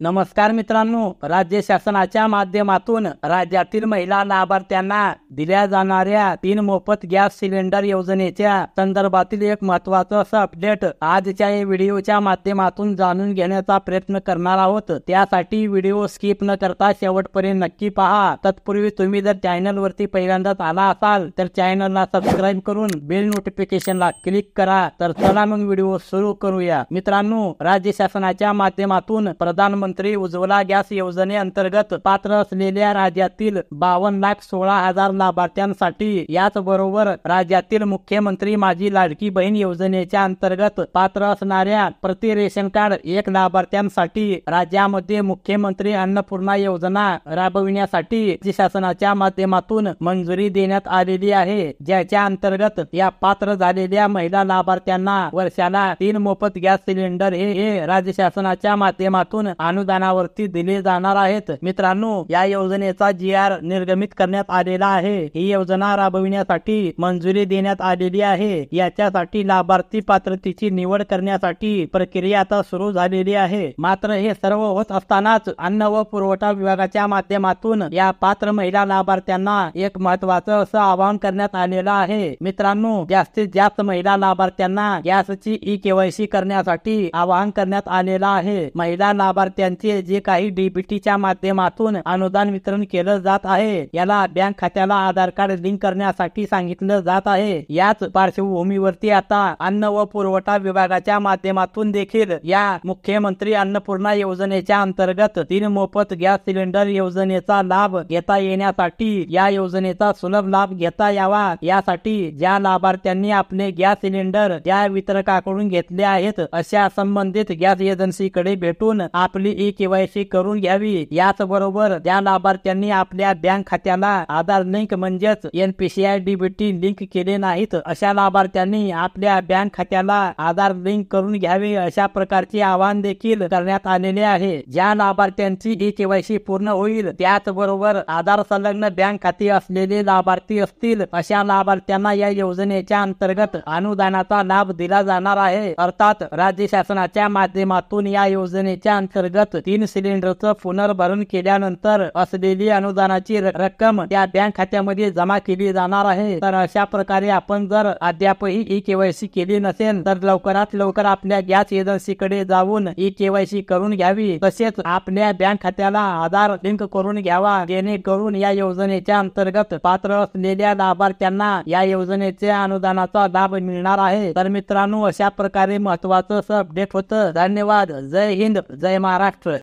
नमस्कार मित्रांनो, राज्य शासनाच्या माध्यमातून राज्यातील महिला लाभार्थ्यांना दिल्या जाणाऱ्या 3 मोफत गॅस सिलेंडर योजनेच्या संदर्भातील एक महत्त्वाचं असं अपडेट आजच्या या व्हिडिओच्या माध्यमातून जाणून घेण्याचा प्रयत्न करणार आहोत। त्यासाठी व्हिडिओ स्किप न करता शेवटपर्यंत नक्की पहा। तत्पूर्वी तुम्ही जर चॅनलवरती पहिल्यांदाच आला असाल तर चॅनलला सबस्क्राइब करून बेल नोटिफिकेशनला क्लिक करा। तर चला मग व्हिडिओ सुरू करूया। मित्रांनो, राज्य शासनाच्या माध्यमातून प्रधानमंत्री उज्ज्वला गॅस योजनेअंतर्गत पात्र असलेल्या राज्यातील 52,16,000 लाभार्थ्यांसाठी याचबरोबर राज्यातील मुख्यमंत्री माझी लाडकी बहीण योजनेच्या अंतर्गत पात्र असणाऱ्या प्रति रेशन कार्ड 1 लाभार्थ्यांसाठी राज्यामध्ये मुख्यमंत्री अन्नपूर्णा योजना राबविण्यासाठी राज्य शासनाच्या माध्यमातून मंजुरी देण्यात आलेली आहे, ज्याच्या अंतर्गत या पात्र झालेल्या महिला लाभार्थ्यांना वर्षाला 3 मोफत गॅस सिलेंडर हे राज्य शासनाच्या माध्यमातून अनुदानावरती दिले जाणार आहेत। मित्रांनो, या योजनेचा GR निर्गमित करण्यात आलेला आहे। ही योजना राबविण्यासाठी मंजुरी देण्यात आलेली आहे। याच्यासाठी लाभार्थी पात्रतेची निवड करण्यासाठी प्रक्रिया आता सुरू झालेली आहे। मात्र हे सर्व होत असतानाच अन्न व पुरवठा विभागाच्या माध्यमातून या पात्र महिला लाभार्थ्यांना एक महत्त्वाचं असं आवाहन करण्यात आलेलं आहे। मित्रांनो, जास्तीत जास्त महिला लाभार्थ्यांना गॅसची ई-KYC करण्यासाठी आवाहन करण्यात आलेलं आहे। महिला लाभार्थ्यांचे जे काही DBTच्या माध्यमातून अनुदान वितरण केलं जात आहे, याला बँक खात्याला आधार कार्ड लिंक करण्यासाठी सांगितलं जात आहे। याच पार्श्वभूमीवरती आता अन्न व पुरवठा विभागाच्या माध्यमातून देखील या मुख्यमंत्री अन्नपूर्णा योजनेच्या अंतर्गत 3 मोफत गॅस सिलेंडर योजनेचा लाभ घेता येण्यासाठी या योजनेचा सुलभ लाभ घेता यावा, यासाठी ज्या लाभार्थ्यांनी आपले गॅस सिलेंडर त्या वितरकाकडून घेतले आहेत, अशा संबंधित गॅस एजन्सीकडे भेटून आपली ई-KYC करून घ्यावी। याचबरोबर ज्या लाभार्थ्यांनी आपल्या बँक खात्याला आधार लिंक म्हणजेच NPCI DBT लिंक केले नाहीत, अशा लाभार्थ्यांनी आपल्या बँक खात्याला आधार लिंक करून घ्यावे, अशा प्रकारचे आवाहन देखील करण्यात आलेले आहे। ज्या लाभार्थ्यांची ई-KYC पूर्ण होईल, त्याचबरोबर आधार संलग्न बँक खाते असलेले लाभार्थी असतील, अशा लाभार्थ्यांना या योजनेच्या अंतर्गत अनुदानाचा लाभ दिला जाणार आहे। अर्थात राज्य शासनाच्या माध्यमातून या योजनेच्या अंतर्गत 3 सिलेंडरचं पुनर्भरण केल्यानंतर असलेली अनुदानाची रक्कम त्या बँक खात्यामध्ये जमा केली जाणार आहे। तर अशा प्रकारे आपण जर अद्यापही ई-KYC केली नसेल तर लवकरात लवकर आपल्या गॅस एजन्सीकडे जाऊन ई-KYC करून घ्यावी। तसेच आपल्या बँक खात्याला आधार लिंक करून घ्यावा, जेणेकरून या योजनेच्या अंतर्गत पात्र असलेल्या लाभार्थ्यांना या योजनेच्या अनुदानाचा लाभ मिळणार आहे। तर मित्रांनो, अशा प्रकारे महत्त्वाचं अपडेट होतं। धन्यवाद। जय हिंद, जय महाराष्ट्र।